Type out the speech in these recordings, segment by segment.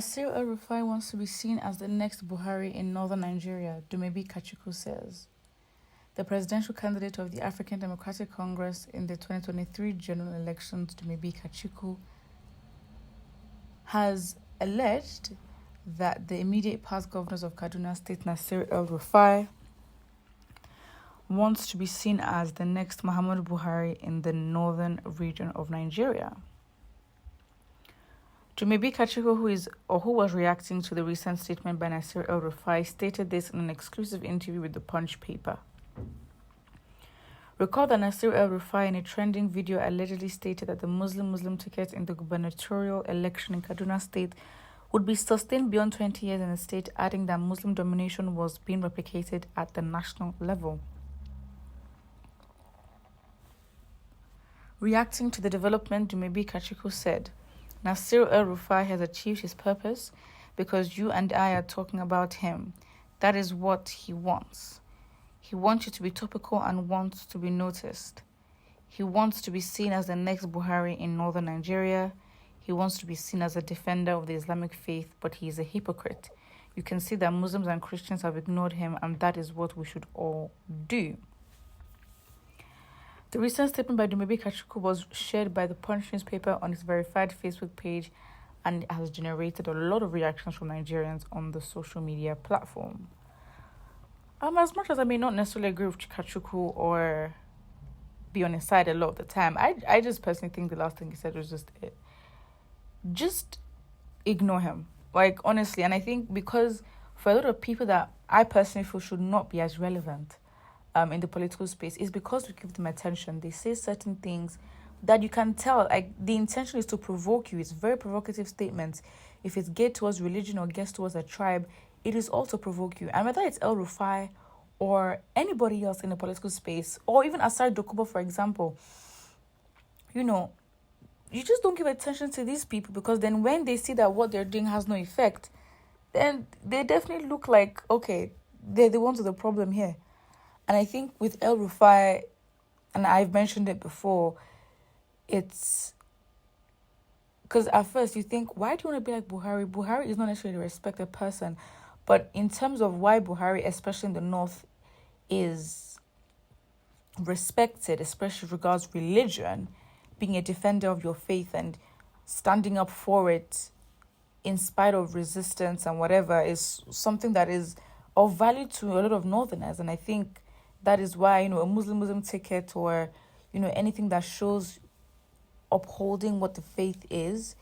Nasir El-Rufai wants to be seen as the next Buhari in northern Nigeria, Dumebi Kachuku says. The presidential candidate of the African Democratic Congress in the 2023 general elections, Dumebi Kachuku, has alleged that the immediate past governors of Kaduna State, Nasir El-Rufai, wants to be seen as the next Muhammadu Buhari in the northern region of Nigeria. Dumebi Kachuku, who was reacting to the recent statement by Nasir El-Rufai, stated this in an exclusive interview with the Punch paper. Recall that Nasir El-Rufai, in a trending video, allegedly stated that the Muslim ticket in the gubernatorial election in Kaduna State would be sustained beyond 20 years in the state, adding that Muslim domination was being replicated at the national level. Reacting to the development, Dumebi Kachuku said, Nasir El-Rufai has achieved his purpose because you and I are talking about him. That is what he wants. He wants you to be topical and wants to be noticed. He wants to be seen as the next Buhari in northern Nigeria. He wants to be seen as a defender of the Islamic faith, but he is a hypocrite. You can see that Muslims and Christians have ignored him, and that is what we should all do. The recent statement by Dumebi Kachuku was shared by the Punch newspaper on its verified Facebook page, and it has generated a lot of reactions from Nigerians on the social media platform. As much as I may not necessarily agree with Kachuku or be on his side a lot of the time, I just personally think the last thing he said was just it. Just ignore him. Like, honestly, and I think because for a lot of people that I personally feel should not be as relevant in the political space, is because we give them attention. They say certain things that you can tell, like, the intention is to provoke you. It's very provocative statements. If it's geared towards religion or geared towards a tribe, it is all to provoke you. And whether it's El-Rufai or anybody else in the political space, or even Asari Dokubo, for example, you just don't give attention to these people, because then when they see that what they're doing has no effect, then they definitely look like, okay, they're the ones with the problem here. And I think with El-Rufai, and I've mentioned it before, it's because at first you think, why do you want to be like Buhari? Buhari is not necessarily a respected person. But in terms of why Buhari, especially in the north, is respected, especially regards religion, being a defender of your faith and standing up for it in spite of resistance and whatever, is something that is of value to a lot of northerners. And I think that is why, a Muslim ticket or, anything that shows upholding what the faith is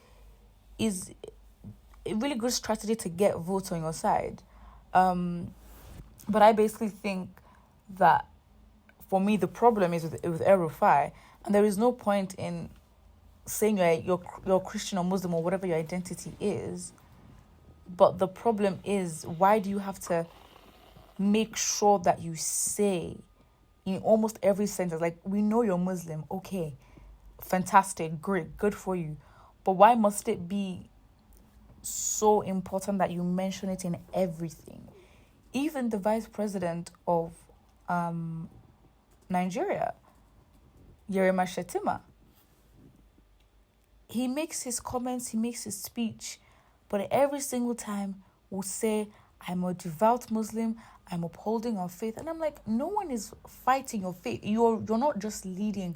a really good strategy to get votes on your side. But I basically think that, for me, the problem is with El-Rufai, and there is no point in saying you're Christian or Muslim or whatever your identity is. But the problem is, why do you have to make sure that you say in almost every sentence, like, we know you're Muslim, okay, fantastic, great, good for you, but why must it be so important that you mention it in everything? Even the vice president of Nigeria, Yerima Shetima, he makes his comments, he makes his speech, but every single time will say, I'm a devout Muslim, I'm upholding our faith. And I'm like, no one is fighting your faith. You're not just leading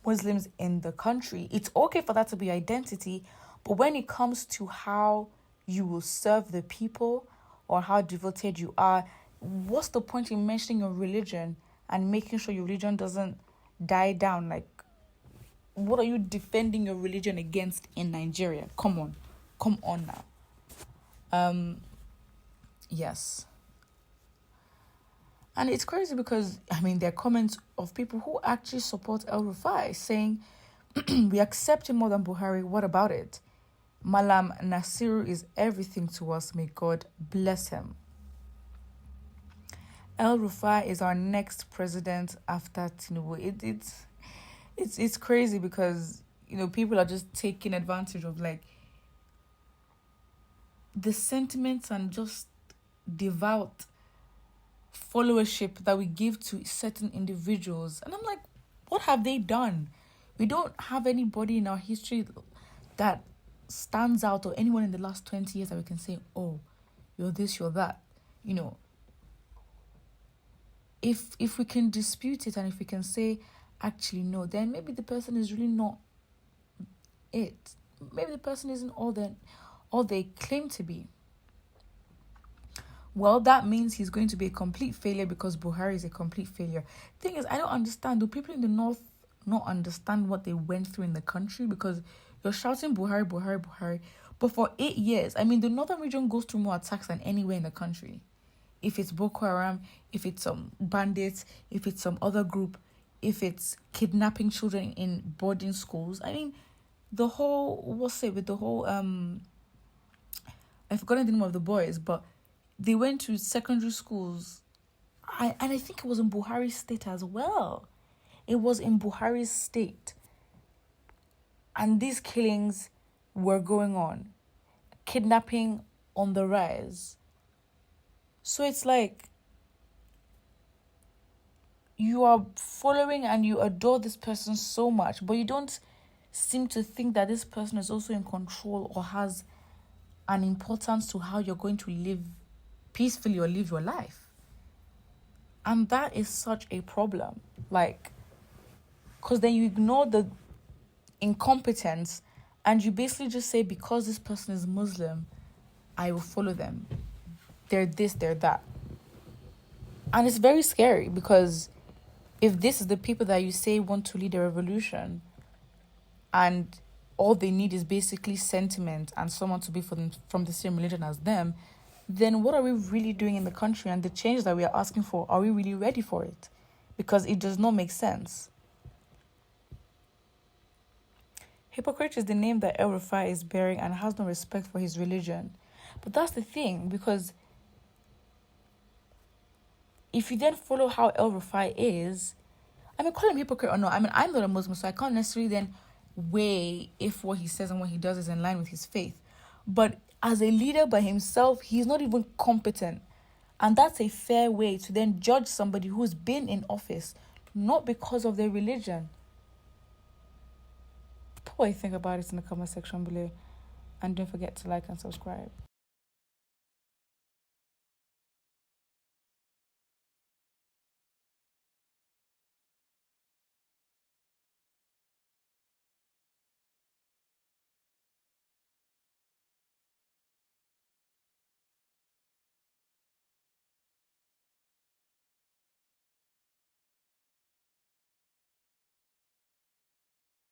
Muslims in the country. It's okay for that to be identity, but when it comes to how you will serve the people or how devoted you are, what's the point in mentioning your religion and making sure your religion doesn't die down? Like, what are you defending your religion against in Nigeria? Come on now. Yes. And it's crazy because, there are comments of people who actually support El-Rufai saying, we accept him more than Buhari. What about it? Malam Nasiru is everything to us. May God bless him. El-Rufai is our next president after Tinubu. It's crazy because, people are just taking advantage of, like, the sentiments and just devout followership that we give to certain individuals. And I'm like, what have they done? We don't have anybody in our history that stands out, or anyone in the last 20 years that we can say, oh, you're this, you're that. You know, if we can dispute it and if we can say, actually, no, then maybe the person is really not it. Maybe the person isn't all they claim to be. Well, that means he's going to be a complete failure because Buhari is a complete failure. Thing is, I don't understand. Do people in the north not understand what they went through in the country? Because you're shouting Buhari, Buhari, Buhari. But for 8 years, I mean, the northern region goes through more attacks than anywhere in the country. If it's Boko Haram, if it's some bandits, if it's some other group, if it's kidnapping children in boarding schools. I mean, the whole, I forgot the name of the boys, but they went to secondary schools. And I think it was in Buhari's state as well. It was in Buhari's state. And these killings were going on. Kidnapping on the rise. So it's like, you are following and you adore this person so much, but you don't seem to think that this person is also in control or has an importance to how you're going to live peacefully or live your life. And that is such a problem. Like, because then you ignore the incompetence and you basically just say, because this person is Muslim, I will follow them. They're this, they're that. And it's very scary, because if this is the people that you say want to lead a revolution and all they need is basically sentiment and someone to be from the same religion as them, then what are we really doing in the country? And the change that we are asking for, are we really ready for it? Because it does not make sense. Hypocrite is the name that El-Rufai is bearing and has no respect for his religion. But that's the thing, because if you then follow how El-Rufai is, I mean, call him hypocrite or not. I mean, I'm not a Muslim, so I can't necessarily then weigh if what he says and what he does is in line with his faith. But as a leader by himself, he's not even competent. And that's a fair way to then judge somebody who's been in office, not because of their religion. Put what you think about it in the comment section below. And don't forget to like and subscribe.